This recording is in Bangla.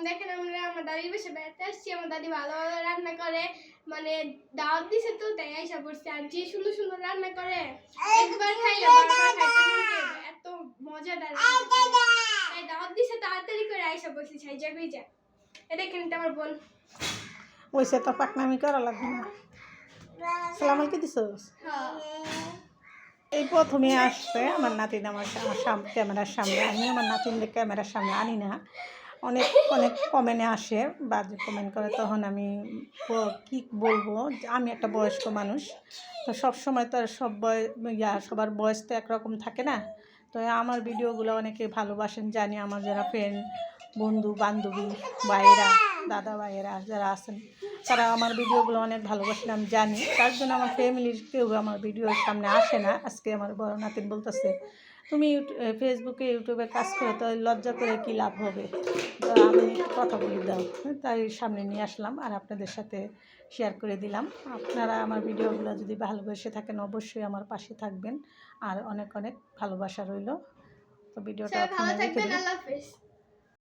দেখেন আমরা আমার দাদির বাসায় বেড়াতে আসছি। আমার দাদি ভালো ভালো রান্না করে, মানে দাওয়াত দিছে তো তাই আইসা পড়ছে। আর যে সুন্দর সুন্দর রান্না করে একবার খাইলে বারবার খাইতে মন চাইবে, এত মজাদার রান্না করে। তাই দাওয়াত দিছে তাড়াতাড়ি করে আইসা পড়ছি ছাইজা গুইজা। এটা দেখেন এটা আমার বোন। ওইসে তো পাকনামি করা লাগবে না। সালাম আলাইকুম দিছস? হ্যাঁ এই প্রথমে আসছে আমার নাতিন আমার ক্যামেরার সামনে। আমি আমার নাতিনদের ক্যামেরার সামনে আনি না। অনেক অনেক কমেন্টে আসে, বাজে কমেন্ট করে, তখন আমি কী বলবো, আমি একটা বয়স্ক মানুষ, তো সবসময় তো আর সবার বয়স তো একরকম থাকে না। তো আমার ভিডিওগুলো অনেকে ভালোবাসেন জানি, আমার যারা ফ্রেন্ড, বন্ধু বান্ধবী, ভাইয়েরা, দাদা ভাইয়েরা যারা আছেন, তারা আমার ভিডিওগুলো অনেক ভালোবাসেন আমি জানি। তার জন্য আমার ফ্যামিলির কেউ আমার ভিডিওর সামনে আসে না। আজকে আমার বড় নাতিন বলতেছে, তুমি ফেসবুকে ইউটিউবে কাজ করে তো লজ্জা করে কী লাভ হবে, তো আমি কথা বলে দাও, তাই সামনে নিয়ে আসলাম আর আপনাদের সাথে শেয়ার করে দিলাম। আপনারা আমার ভিডিওগুলো যদি ভালোবেসে থাকেন অবশ্যই আমার পাশে থাকবেন, আর অনেক অনেক ভালোবাসা রইল। তো ভিডিওটা ভালো থাকবেন, আল্লাহ হাফেজ।